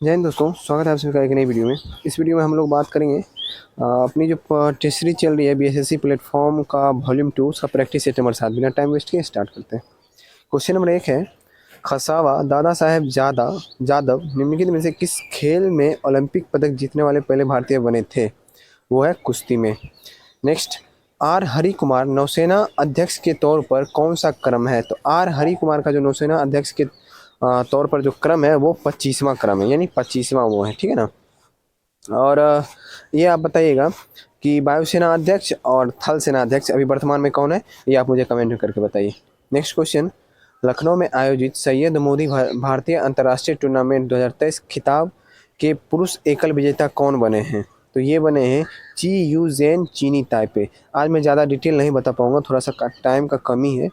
जय हिंद दोस्तों, स्वागत है आप सभी का एक नई वीडियो में। इस वीडियो में हम लोग बात करेंगे अपनी जो टेस्टरी चल रही है बीएसएससी प्लेटफॉर्म का वॉल्यूम 2 उसका प्रैक्टिस सेट नंबर 7। बिना टाइम वेस्ट किए स्टार्ट करते हैं। क्वेश्चन नंबर 1 है, खसावा दादा साहेब जादव निम्नलिखित में से किस खेल में ओलंपिक पदक जीतने वाले पहले भारतीय बने थे? वो है कुश्ती में। नेक्स्ट, आर हरि कुमार नौसेना अध्यक्ष के तौर पर कौन सा क्रम है? तो आर हरि कुमार का जो नौसेना अध्यक्ष के तौर पर जो क्रम है वो 25वां क्रम है, यानी 25वां वो है, ठीक है ना। और ये आप बताइएगा कि वायुसेना अध्यक्ष और थल सेना अध्यक्ष अभी वर्तमान में कौन है, ये आप मुझे कमेंट में करके बताइए। नेक्स्ट क्वेश्चन, लखनऊ में आयोजित सैयद मोदी भारतीय अंतर्राष्ट्रीय टूर्नामेंट 2023 खिताब के पुरुष एकल विजेता कौन बने हैं? तो ये बने हैं ची यू जेन चीनी ताइपे। आज मैं ज़्यादा डिटेल नहीं बता पाऊँगा, थोड़ा सा टाइम का कमी है,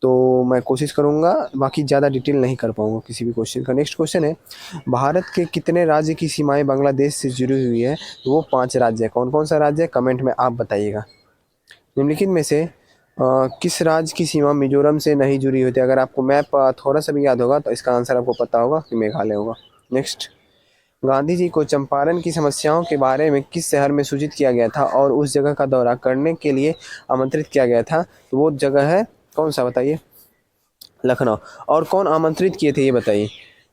तो मैं कोशिश करूँगा, बाकी ज़्यादा डिटेल नहीं कर पाऊँगा किसी भी क्वेश्चन का। नेक्स्ट क्वेश्चन है, भारत के कितने राज्य की सीमाएं बांग्लादेश से जुड़ी हुई है? वो 5 राज्य है। कौन कौन सा राज्य है, कमेंट में आप बताइएगा। निम्नलिखित में से किस राज्य की सीमा मिजोरम से नहीं जुड़ी हुई थी? अगर आपको मैप थोड़ा सा भी याद होगा तो इसका आंसर आपको पता होगा कि मेघालय होगा। नेक्स्ट, गांधी जी को चंपारण की समस्याओं के बारे में किस शहर में सूचित किया गया था और उस जगह का दौरा करने के लिए आमंत्रित किया गया था? तो वो जगह है कौन सा, बताइए? लखनऊ। और कौन आमंत्रित किए थे ये बताइए?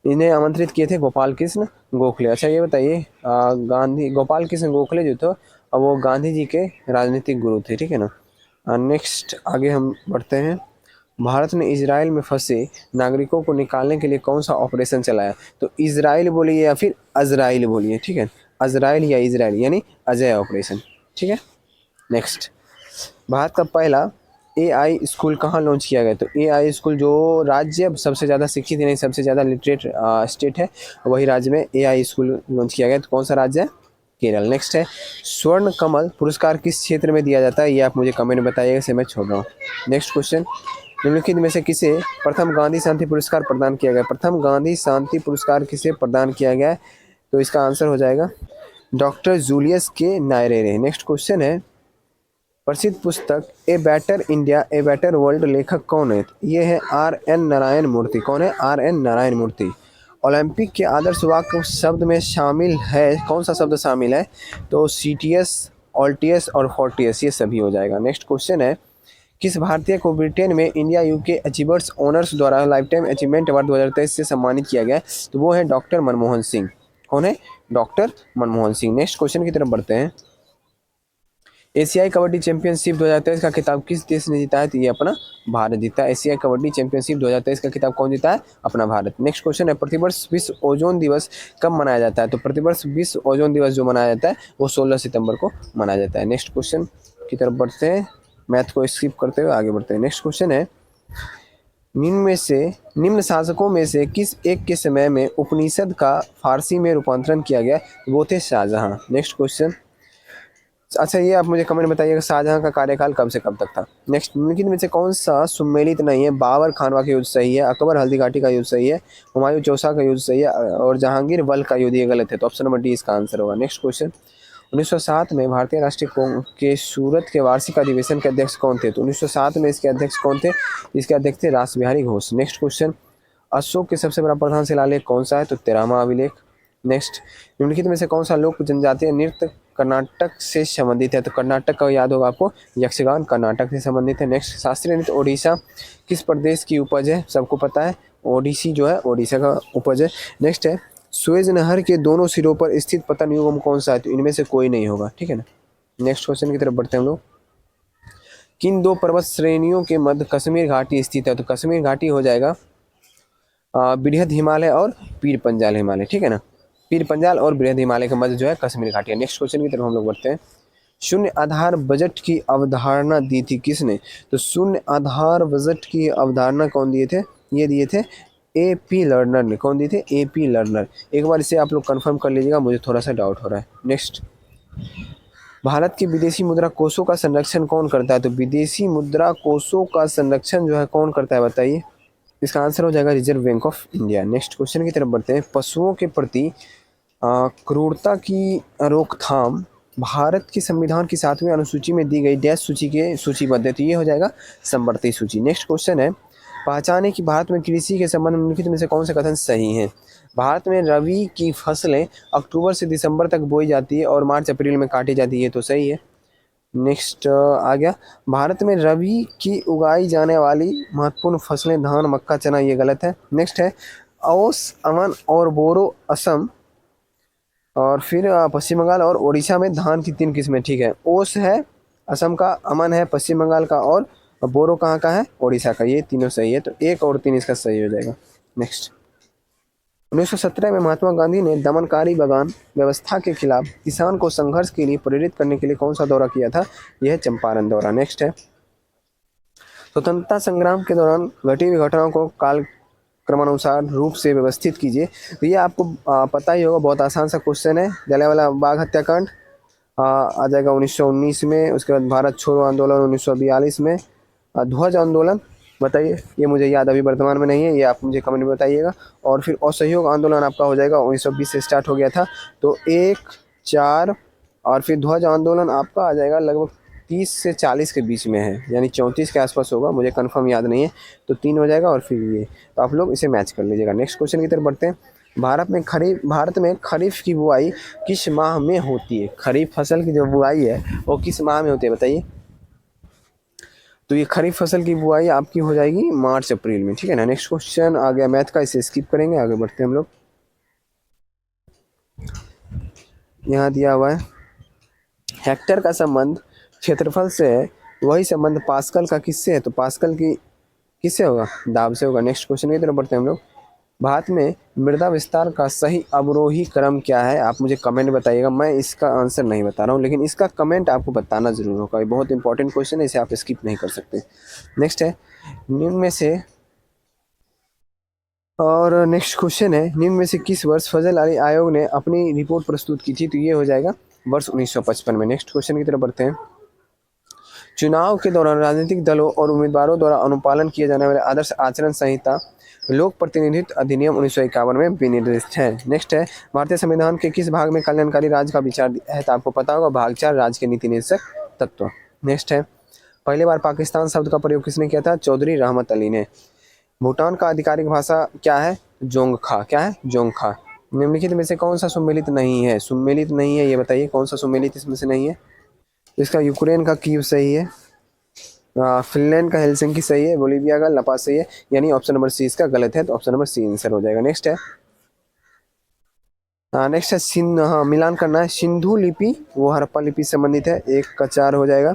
इन्हें आमंत्रित किए थे गोपाल कृष्ण गोखले। अच्छा ये बताइए, गोपाल कृष्ण गोखले जो थे वो गांधी जी के राजनीतिक गुरु थे, ठीक है ना। नेक्स्ट आगे हम बढ़ते हैं। भारत ने इजराइल में फंसे नागरिकों को निकालने के लिए कौन सा ऑपरेशन चलाया? तो इजराइल बोलिए या फिर अजराइल बोलिए, ठीक है। अजराइल या इजराइल यानी अजय ऑपरेशन, ठीक है। नेक्स्ट, भारत का पहला एआई स्कूल कहाँ लॉन्च किया गया? तो एआई स्कूल जो राज्य सबसे ज़्यादा शिक्षित यानी सबसे ज़्यादा लिटरेट स्टेट है, वही राज्य में एआई स्कूल लॉन्च किया गया। तो कौन सा राज्य है? केरल। नेक्स्ट है, स्वर्ण कमल पुरस्कार किस क्षेत्र में दिया जाता है? ये आप मुझे कमेंट में बताइएगा, इसे मैं छोड़ रहा हूँ। नेक्स्ट क्वेश्चन, निम्नलिखित में से किसे प्रथम गांधी शांति पुरस्कार प्रदान किया गया? प्रथम गांधी शांति पुरस्कार किसे प्रदान किया गया है? तो इसका आंसर हो जाएगा डॉक्टर जूलियस के नायरेरे। नेक्स्ट क्वेश्चन है, प्रसिद्ध पुस्तक a better India a better world लेखक कौन है? ये है आर एन नारायण मूर्ति। कौन है? R N Narayana Murthy. Olympic के आदर्श वाक्य शब्द में शामिल है, कौन सा शब्द शामिल है? तो सीटीएस, ऑल्टियस और फोर्टियस, ये सभी हो जाएगा। नेक्स्ट क्वेश्चन है, किस भारतीय को ब्रिटेन में इंडिया यूके अचीवर्स ऑनर्स द्वारा लाइफ टाइम अचीवमेंट अवार्ड 2023 से सम्मानित किया गया? तो वो है डॉक्टर मनमोहन सिंह। कौन है? Doctor Manmohan Singh. Next question की तरफ बढ़ते हैं। एशियाई कबड्डी चैंपियनशिप 2023 का खिताब किस देश ने जीता है? तो ये अपना भारत जीता है। एशियाई कबड्डी चैंपियनशिप 2023 का खिताब कौन जीता है? अपना भारत। नेक्स्ट क्वेश्चन है, प्रतिवर्ष विश्व ओजोन दिवस कब मनाया जाता है? तो प्रतिवर्ष विश्व ओजोन दिवस जो मनाया जाता है वो 16 सितंबर को मनाया जाता है। नेक्स्ट क्वेश्चन की तरफ बढ़ते हैं, मैथ को स्किप करते हुए आगे बढ़ते हैं। नेक्स्ट क्वेश्चन है, निम्न शासकों में से किस एक के समय में उपनिषद का फारसी में रूपांतरण किया गया? वो थे शाहजहां। नेक्स्ट क्वेश्चन, अच्छा ये आप मुझे कमेंट बताइएगा, शाहजहां का कार्यकाल कब से कब तक था? नेक्स्ट, निम्नलिखित में से कौन सा सुमेलित नहीं है? बाबर खानवा का युद्ध सही है, अकबर हल्दीघाटी का युद्ध सही है, हुमायूं चौसा का युद्ध सही है और जहांगीर बल का युद्ध ये गलत है। तो ऑप्शन नंबर डी इसका आंसर होगा। नेक्स्ट क्वेश्चन, 1907 में भारतीय राष्ट्रीय कांग्रेस के सूरत के वार्षिक अधिवेशन के अध्यक्ष कौन थे? तो 1907 में इसके अध्यक्ष कौन थे? इसके अध्यक्ष थे रासबिहारी घोष। नेक्स्ट क्वेश्चन, अशोक के सबसे बड़ा प्रधान शिलालेख कौन सा है? तो 13वां अभिलेख। नेक्स्ट, निम्नलिखित में से कौन सा लोक जनजातीय नृत्य कर्नाटक से संबंधित है? तो कर्नाटक का याद होगा आपको, यक्षगान कर्नाटक से संबंधित है। नेक्स्ट, शास्त्रीय नृत्य ओडिशा किस प्रदेश की उपज है? सबको पता है, ओडिसी जो है ओडिशा का उपज है। नेक्स्ट है, सुएज नहर के दोनों सिरों पर स्थित पतन युग्म कौन सा है? तो इनमें से कोई नहीं होगा, ठीक है ना। नेक्स्ट क्वेश्चन की तरफ बढ़ते हैं हम लोग। किन दो पर्वत श्रेणियों के मध्य कश्मीर घाटी स्थित है? तो कश्मीर घाटी हो जाएगा बृहद हिमालय और पीर पंजाल हिमालय, ठीक है ना। पीर पंजाल और बृहद हिमालय के मध्य जो है कश्मीर घाटी है। नेक्स्ट क्वेश्चन की तरफ हम लोग बढ़ते हैं। शून्य आधार बजट की अवधारणा दी थी किसने? तो शून्य आधार बजट की अवधारणा कौन दिए थे? ये दिए थे AP लर्नर ने। कौन दिए थे? AP learner. एक बार इसे आप लोग कंफर्म कर लीजिएगा, मुझे थोड़ा सा डाउट हो रहा है। नेक्स्ट, भारत के विदेशी मुद्रा कोषों का संरक्षण कौन करता है? तो विदेशी मुद्रा कोषों का संरक्षण जो है कौन करता है बताइए? इसका आंसर हो जाएगा reserve bank of India. Next question की तरफ बढ़ते हैं। पशुओं के प्रति क्रूरता की रोकथाम भारत के संविधान की 7वीं अनुसूची में दी गई डैश सूची के सूचीबद्ध है? तो ये हो जाएगा संवर्ती सूची। नेक्स्ट क्वेश्चन है, पहचाने कि भारत में कृषि के संबंध में निम्नलिखित में से कौन से कथन सही हैं। भारत में रबी की फसलें अक्टूबर से दिसंबर तक बोई जाती है और मार्च अप्रैल में काटी जाती है, तो सही है। नेक्स्ट आ गया, भारत में रबी की उगाई जाने वाली महत्वपूर्ण फसलें धान, मक्का, चना, ये गलत है। नेक्स्ट है ओस, अमन और बोरो असम और फिर पश्चिम बंगाल और उड़ीसा में धान की 3 किस्में, ठीक है। ओस है असम का, अमन है पश्चिम बंगाल का और बोरो कहाँ का है, उड़ीसा का। ये तीनों सही है, तो 1 और 3 इसका सही हो जाएगा। नेक्स्ट, 1917 में महात्मा गांधी ने दमनकारी बागान व्यवस्था के खिलाफ किसान को संघर्ष के लिए प्रेरित करने के लिए कौन सा दौरा किया था, यह है चंपारण दौरा। नेक्स्ट है, स्वतंत्रता संग्राम के दौरान घटी हुई घटनाओं को काल क्रमानुसार रूप से व्यवस्थित कीजिए। तो ये आपको पता ही होगा, बहुत आसान सा क्वेश्चन है। जलियांवाला बाग हत्याकांड आ जाएगा 1919 में, उसके बाद भारत छोड़ो आंदोलन 1942 में, ध्वज आंदोलन बताइए, ये मुझे याद अभी वर्तमान में नहीं है, ये आप मुझे कमेंट में बताइएगा। और फिर असहयोग आंदोलन आपका हो जाएगा 1920 से स्टार्ट हो गया था, तो 1, 4 और फिर ध्वज आंदोलन आपका आ जाएगा लगभग 30 से 40 के बीच में है, यानी 34 के आसपास होगा, मुझे कंफर्म याद नहीं है, तो 3 हो जाएगा और फिर ये, तो आप लोग इसे मैच कर लीजिएगा। नेक्स्ट क्वेश्चन की तरफ बढ़ते हैं। भारत में खरीफ की बुआई किस माह में होती है? खरीफ फसल की जो बुआई है वो किस माह में होती है बताइए। तो ये खरीफ फसल की बुआई आपकी हो जाएगी मार्च अप्रैल में, ठीक है ना। नेक्स्ट क्वेश्चन आ गया मैथ का, इसे स्किप करेंगे, आगे बढ़ते हैं हम लोग। यहाँ दिया हुआ है हेक्टर का संबंध क्षेत्रफल से है, वही संबंध पास्कल का किससे है? तो पास्कल की किससे होगा? दाब से होगा। नेक्स्ट क्वेश्चन की तरफ बढ़ते हैं हम लोग। भारत में मृदा विस्तार का सही अवरोही क्रम क्या है? आप मुझे कमेंट बताइएगा, मैं इसका आंसर नहीं बता रहा हूँ, लेकिन इसका कमेंट आपको बताना जरूर होगा। ये बहुत इंपॉर्टेंट क्वेश्चन है, इसे आप स्किप नहीं कर सकते। नेक्स्ट है निम्न में से, और नेक्स्ट क्वेश्चन है निम्न में से किस वर्ष फजल अली आयोग ने अपनी रिपोर्ट प्रस्तुत की थी? तो ये हो जाएगा वर्ष 1955 में। नेक्स्ट क्वेश्चन की तरफ बढ़ते हैं। चुनाव के दौरान राजनीतिक दलों और उम्मीदवारों द्वारा अनुपालन किए जाने वाले आदर्श आचरण संहिता लोक प्रतिनिधित्व अधिनियम 1951 में विनिर्दिष्ट है। नेक्स्ट है भारतीय संविधान के किस भाग में कल्याणकारी राज्य का विचार है? तो आपको पता होगा भाग 4 राज्य के नीति निर्देशक तत्व। नेक्स्ट है पहली बार पाकिस्तान शब्द का प्रयोग किसने किया था? चौधरी रहमत अली ने। भूटान का आधिकारिक भाषा क्या है? जोंगखा। क्या है? जोंगखा। निम्नलिखित में से कौन सा सुमेलित नहीं है? सुमेलित नहीं है, ये बताइए कौन सा सुमेलित इसमें से नहीं है? इसका यूक्रेन का कीव सही है, फिनलैंड का हेलसिंकी सही है, बोलीविया का ला पाज सही है, यानी ऑप्शन नंबर सी इसका गलत है, तो ऑप्शन नंबर सी आंसर हो जाएगा। नेक्स्ट है मिलान करना है। सिंधु लिपि वो हड़प्पा लिपि से संबंधित है, 1 का 4 हो जाएगा।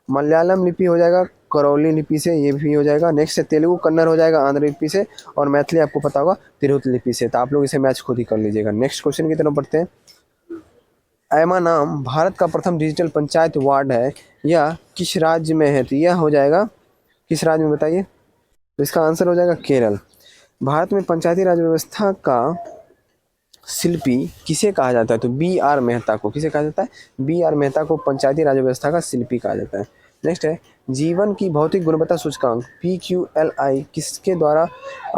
मलयालम लिपि हो जाएगा करौली लिपि से, ये भी हो जाएगा। नेक्स्ट है तेलुगु कन्नड़ हो जाएगा आंध्र लिपि से, और मैथिली आपको पता होगा तिरहुत लिपि से, तो आप लोग इसे मैच खुद ही कर लीजिएगा। नेक्स्ट क्वेश्चन की तरफ बढ़ते हैं। ऐमा नाम भारत का प्रथम डिजिटल पंचायत वार्ड है, यह किस राज्य में है? तो यह हो जाएगा किस राज्य में बताइए? तो इसका आंसर हो जाएगा केरल। भारत में पंचायती राज व्यवस्था का शिल्पी किसे कहा जाता है? तो BR मेहता को। किसे कहा जाता है? BR मेहता को पंचायती राज व्यवस्था का शिल्पी कहा जाता है। नेक्स्ट है जीवन की भौतिक गुणवत्ता सूचकांक PQLI किसके द्वारा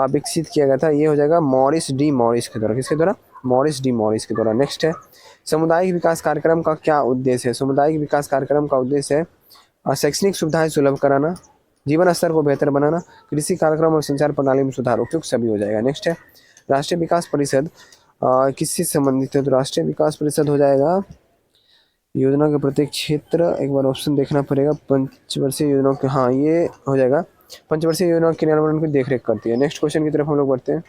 विकसित किया गया था? ये हो जाएगा मॉरिस डी मॉरिस के द्वारा। किसके द्वारा? मॉरिस डी मॉरिस के द्वारा। नेक्स्ट है सामुदायिक विकास कार्यक्रम का क्या उद्देश्य है? सामुदायिक विकास कार्यक्रम का उद्देश्य है शैक्षणिक सुविधाएं सुलभ कराना, जीवन स्तर को बेहतर बनाना, कृषि कार्यक्रम और संचार प्रणाली में सुधार, उपयुक्त सभी हो जाएगा। नेक्स्ट है राष्ट्रीय विकास परिषद किससे संबंधित है? तो राष्ट्रीय विकास परिषद हो जाएगा योजना के प्रत्येक क्षेत्र, एक बार ऑप्शन देखना पड़ेगा, पंचवर्षीय योजना के, हाँ ये हो जाएगा पंचवर्षीय योजना के क्रियान्वयन की देखरेख करती है। नेक्स्ट क्वेश्चन की तरफ हम लोग बढ़ते हैं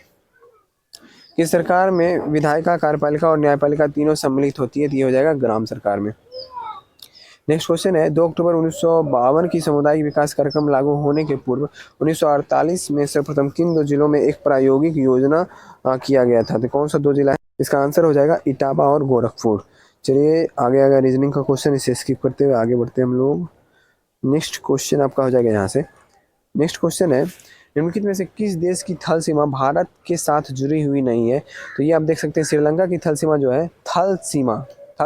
कि सरकार में विधायिका, कार्यपालिका और न्यायपालिका तीनों सम्मिलित होती है, तो ये हो जाएगा ग्राम सरकार में। नेक्स्ट क्वेश्चन है 2 अक्टूबर 1952 की सामुदायिक विकास कार्यक्रम लागू होने के पूर्व 1948 में सर्वप्रथम किन 2 जिलों में एक प्रायोगिक योजना किया गया था? तो कौन सा 2 जिला है? इसका आंसर हो जाएगा इटावा और गोरखपुर। चलिए आगे रीजनिंग का क्वेश्चन, इसे स्किप करते हुए आगे बढ़ते हैं हम लोग। नेक्स्ट क्वेश्चन आपका हो जाएगा यहाँ से। नेक्स्ट क्वेश्चन है निम्नलिखित में से किस देश की थल सीमा भारत के साथ जुड़ी हुई नहीं है? तो ये आप देख सकते हैं श्रीलंका की थल सीमा जो है, थल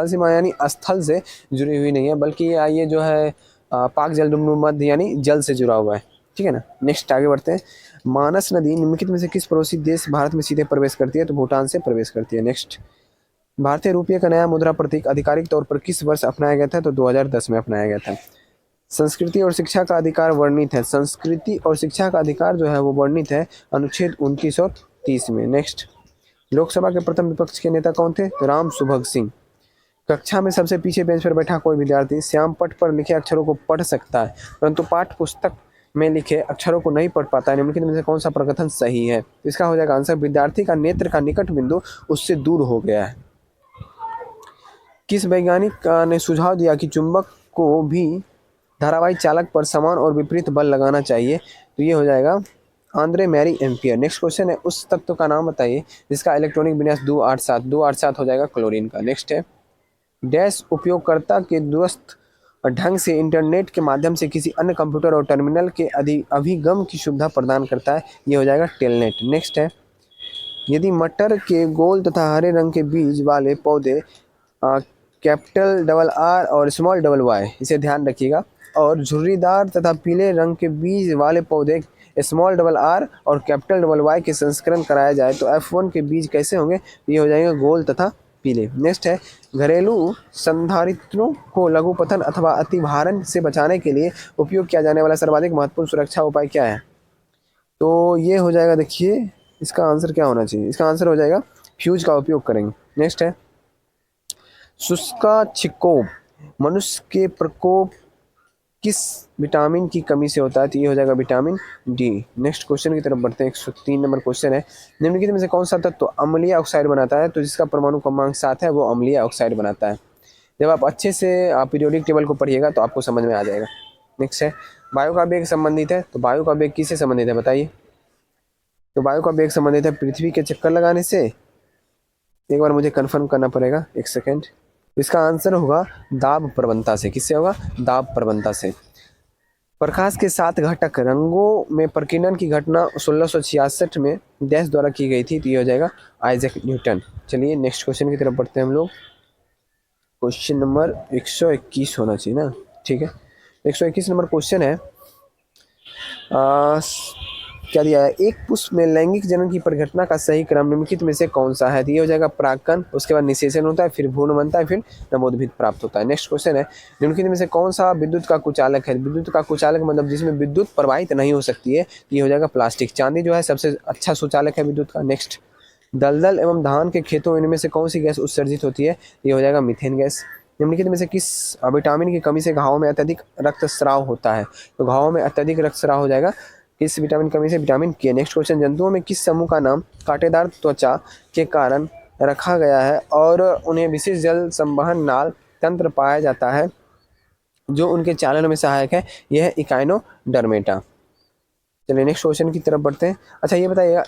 सीमा यानी स्थल से जुड़ी हुई नहीं है, बल्कि ये जो है पाक जलडुमरू मध्य यानी जल से जुड़ा हुआ है, ठीक है ना। नेक्स्ट आगे बढ़ते हैं। मानस नदी निम्नलिखित में से किस पड़ोसी देश भारत में सीधे प्रवेश करती है? तो भूटान से प्रवेश करती है। नेक्स्ट भारतीय रुपये का नया मुद्रा प्रतीक आधिकारिक तौर पर किस वर्ष अपनाया गया था? तो 2010 में अपनाया गया था। संस्कृति और शिक्षा का अधिकार वर्णित है, संस्कृति और शिक्षा का अधिकार जो है वो वर्णित है अनुच्छेद 2930 में। नेक्स्ट, लोकसभा के प्रथम विपक्ष के नेता कौन थे? तो राम सुभग सिंह। कक्षा में सबसे पीछे बेंच पर बैठा कोई विद्यार्थी श्याम पट पर लिखे अक्षरों को पढ़ सकता है, परंतु पाठ्य पुस्तक में लिखे अक्षरों को नहीं पढ़ पाता है। निम्नलिखित में से कौन सा प्रकथन सही है? इसका हो जाएगा आंसर, विद्यार्थी का नेत्र का निकट बिंदु उससे दूर हो गया है। किस वैज्ञानिक ने सुझाव दिया कि चुंबक को भी धारावाही चालक पर समान और विपरीत बल लगाना चाहिए? तो ये हो जाएगा Andre Marie ampere. Next question है, उस तत्व का नाम बताइए जिसका इलेक्ट्रॉनिक विन्यास 287 हो जाएगा क्लोरीन का। नेक्स्ट है, डैश उपयोगकर्ता के दूरस्थ ढंग से इंटरनेट के माध्यम से किसी अन्य कंप्यूटर और टर्मिनल के अभिगम की सुविधा प्रदान करता है? ये हो जाएगा टेलनेट। नेक्स्ट है, यदि मटर के गोल तथा हरे रंग के बीज वाले पौधे कैपिटल डबल आर और स्मॉल डबल वाई, इसे ध्यान रखिएगा, और झुर्रीदार तथा पीले रंग के बीज वाले पौधे स्मॉल डबल आर और कैपिटल डबल वाई के संस्करण कराया जाए तो F1 के बीज कैसे होंगे? ये हो जाएंगे गोल तथा पीले। नेक्स्ट है, घरेलू संधारित्रों को लघुपतन अथवा अतिभारण से बचाने के लिए उपयोग किया जाने वाला सर्वाधिक महत्वपूर्ण सुरक्षा उपाय क्या है? तो ये हो जाएगा, देखिए इसका आंसर क्या होना चाहिए? इसका आंसर हो जाएगा फ्यूज का उपयोग करेंगे। नेक्स्ट है, शुष्का छिकोप मनुष्य के प्रकोप किस विटामिन की कमी से होता है? तो ये हो जाएगा विटामिन डी। नेक्स्ट क्वेश्चन की तरफ बढ़ते हैं। 103 नंबर क्वेश्चन है, निम्नलिखित में से कौन सा तत्व अम्लीय ऑक्साइड बनाता है? तो जिसका परमाणु क्रमांक 7 है वो अम्लीय ऑक्साइड बनाता है। जब आप अच्छे से पीरियोडिक टेबल को पढ़िएगा तो आपको समझ में आ जाएगा। नेक्स्ट है, वायु का वेग संबंधित है, तो वायु का वेग किससे संबंधित है बताइए? तो वायु का वेग संबंधित है पृथ्वी के चक्कर लगाने से। एक बार मुझे कंफर्म करना पड़ेगा, एक सेकेंड। इसका आंसर होगा दाब प्रवणता से। किससे होगा? दाब प्रवणता से। प्रकाश के 7 घटक रंगों में प्रकीर्णन की घटना 1666 में डैश द्वारा की गई थी? तो ये हो जाएगा आइजैक न्यूटन। चलिए नेक्स्ट क्वेश्चन की तरफ बढ़ते हैं हम लोग। क्वेश्चन नंबर 121 होना चाहिए ना, ठीक है। 121 नंबर क्वेश्चन है, क्या दिया है? एक पुष्प में लैंगिक जनन की परिघटना का सही क्रम निम्नलिखित में से कौन सा है? तो ये हो जाएगा परागकण, उसके बाद निषेचन होता है, फिर भ्रूण बनता है, फिर नवोद्भिद प्राप्त होता है। नेक्स्ट क्वेश्चन है, निम्नलिखित में से कौन सा विद्युत का कुचालक है? विद्युत का कुचालक मतलब जिसमें विद्युत प्रवाहित नहीं हो सकती है, ये हो जाएगा प्लास्टिक। चांदी जो है सबसे अच्छा सुचालक है विद्युत का। नेक्स्ट, दलदल एवं धान के खेतों इनमें से कौन सी गैस उत्सर्जित होती है? ये हो जाएगा मीथेन गैस। निम्नलिखित में से किस विटामिन की कमी से घावों में अत्यधिक रक्तस्राव होता है? तो घावों में अत्यधिक रक्तस्राव हो जाएगा किस विटामिन कमी से? विटामिन के। नेक्स्ट क्वेश्चन, जंतुओं में किस समूह का नाम कांटेदार त्वचा के कारण रखा गया है और उन्हें विशेष जल संवहन नाल तंत्र पाया जाता है जो उनके चालन में सहायक है? यह है इकाइनोडर्मेटा। चलिए नेक्स्ट क्वेश्चन की तरफ बढ़ते हैं। अच्छा ये बताइएगा,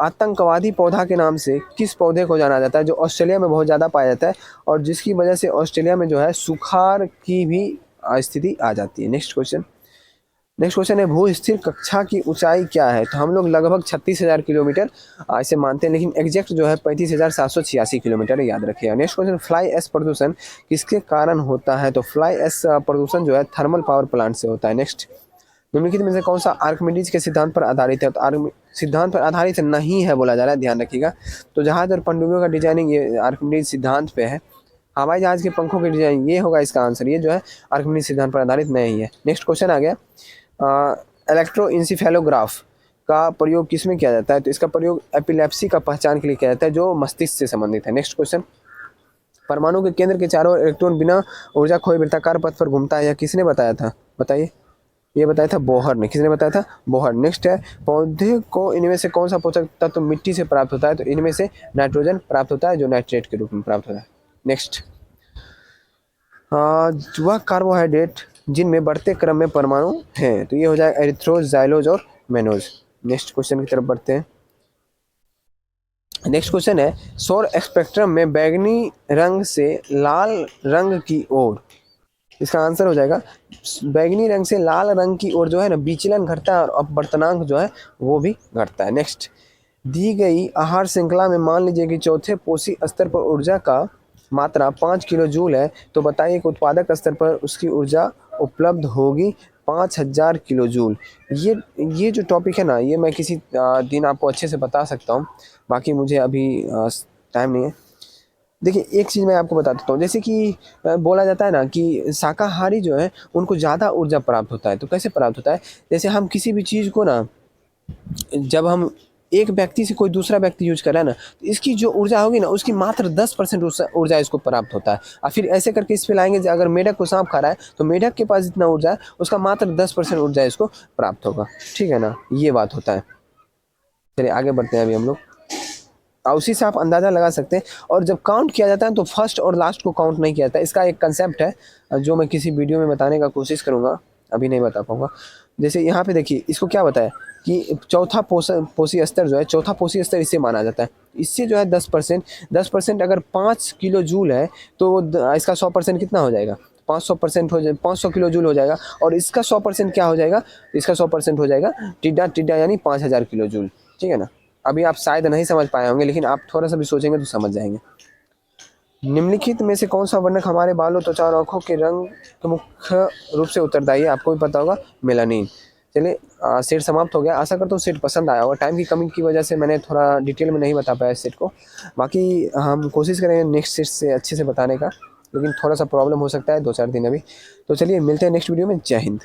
आतंकवादी पौधा के नाम से किस पौधे को जाना जाता है जो ऑस्ट्रेलिया में बहुत ज़्यादा पाया जाता है और जिसकी वजह से ऑस्ट्रेलिया में जो है सुखाड़ की भी स्थिति आ जाती है? नेक्स्ट क्वेश्चन है, भू स्थिर कक्षा की ऊंचाई क्या है? तो हम लोग लगभग 36,000 किलोमीटर ऐसे मानते हैं, लेकिन एग्जैक्ट जो है 35,786 किलोमीटर, याद रखिएगा। नेक्स्ट क्वेश्चन, फ्लाई ऐश प्रदूषण किसके कारण होता है? तो फ्लाई ऐश प्रदूषण जो है थर्मल पावर प्लांट से होता है। नेक्स्ट, निम्नलिखित में से कौन सा आर्किमिडीज के सिद्धांत पर आधारित है? तो सिद्धांत पर आधारित नहीं है बोला जा रहा है, ध्यान रखिएगा। तो जहाज और पनडुब्बियों का डिजाइनिंग ये आर्किमिडीज सिद्धांत पे है। हवाई जहाज के पंखों की डिजाइन, ये होगा इसका आंसर। ये जो है आर्किमिडीज सिद्धांत पर आधारित नहीं है। नेक्स्ट क्वेश्चन आ गया, इलेक्ट्रोइंसिफेलोग्राफ का प्रयोग किसमें किया जाता है? तो इसका प्रयोग एपिलेप्सी का पहचान के लिए किया जाता है जो मस्तिष्क से संबंधित है। नेक्स्ट क्वेश्चन, परमाणु के केंद्र के चारों ओर इलेक्ट्रॉन बिना ऊर्जा खोए वृत्ताकार पथ पर घूमता है, यह किसने बताया था? बताइए। ये बताया था बोहर ने। किसने बताया था? बोहर। नेक्स्ट है, पौधे को इनमें से कौन सा पोषक तत्व मिट्टी से प्राप्त होता है? तो इनमें से नाइट्रोजन प्राप्त होता है जो नाइट्रेट के रूप में प्राप्त होता है। नेक्स्ट, वह कार्बोहाइड्रेट जिनमें बढ़ते क्रम में परमाणु हैं? तो ये हो जाएगा एरिथ्रोज, जाइलोज और मेनोज। नेक्स्ट क्वेश्चन की तरफ बढ़ते हैं। नेक्स्ट क्वेश्चन है, सौर स्पेक्ट्रम में बैगनी रंग से लाल रंग की ओर, इसका आंसर हो जाएगा बैगनी रंग से लाल रंग की ओर जो है ना विचलन घटता है और अपवर्तनांक जो है वो भी घटता है। नेक्स्ट, दी गई आहार श्रृंखला में मान लीजिए कि चौथे पोषी स्तर पर ऊर्जा का मात्रा 5 किलो जूल है, तो बताइए कि उत्पादक स्तर पर उसकी ऊर्जा उपलब्ध होगी 5000 किलो जूल। ये जो टॉपिक है ना, ये मैं किसी दिन आपको अच्छे से बता सकता हूँ, बाकी मुझे अभी टाइम नहीं है। देखिए एक चीज़ मैं आपको बता देता हूँ, जैसे कि बोला जाता है ना कि शाकाहारी जो है उनको ज़्यादा ऊर्जा प्राप्त होता है। तो कैसे प्राप्त होता है? जैसे हम किसी भी चीज़ को ना, जब हम एक व्यक्ति से कोई दूसरा व्यक्ति यूज़ कर रहा है ना, तो इसकी जो ऊर्जा होगी ना उसकी मात्र 10% ऊर्जा इसको प्राप्त होता है। और फिर ऐसे करके इस पे लाएँगे, अगर मेढक को साँप खा रहा है तो मेढक के पास जितना ऊर्जा है उसका मात्र 10% ऊर्जा इसको प्राप्त होगा। ठीक है ना? ये बात होता है। चलिए आगे बढ़ते हैं अभी हम लोग। उसी से आप अंदाज़ा लगा सकते हैं। और जब काउंट किया जाता है तो फर्स्ट और लास्ट को काउंट नहीं किया जाता है। इसका एक कंसेप्ट है जो मैं किसी वीडियो में बताने का कोशिश करूँगा, अभी नहीं बता पाऊँगा। जैसे यहाँ पे देखिए इसको क्या बताया कि चौथा पोषी स्तर जो है, चौथा पोषी स्तर इसे माना जाता है। इससे जो है 10% अगर 5 किलो जूल है तो इसका 100% कितना हो जाएगा? 500% हो जाए, 500 किलो जूल हो जाएगा। और इसका 100% क्या हो जाएगा? इसका 100% हो जाएगा टिड्डा टिड्डा यानी 5000 किलो जूल। ठीक है ना? अभी आप शायद नहीं समझ पाए होंगे, लेकिन आप थोड़ा सा भी सोचेंगे तो समझ जाएंगे। निम्नलिखित में से कौन सा वर्णक हमारे बालों, त्वचा और आँखों के रंग के मुख्य रूप से उत्तरदायी है? आपको भी पता होगा, मेलानिन। चलिए सेट समाप्त हो गया। आशा करता हूँ सेट पसंद आया होगा। टाइम की कमी की वजह से मैंने थोड़ा डिटेल में नहीं बता पाया सेट को। बाकी हम कोशिश करेंगे नेक्स्ट सेट से अच्छे से बताने का, लेकिन थोड़ा सा प्रॉब्लम हो सकता है 2-4 दिन अभी। तो चलिए मिलते हैं नेक्स्ट वीडियो में। जय हिंद।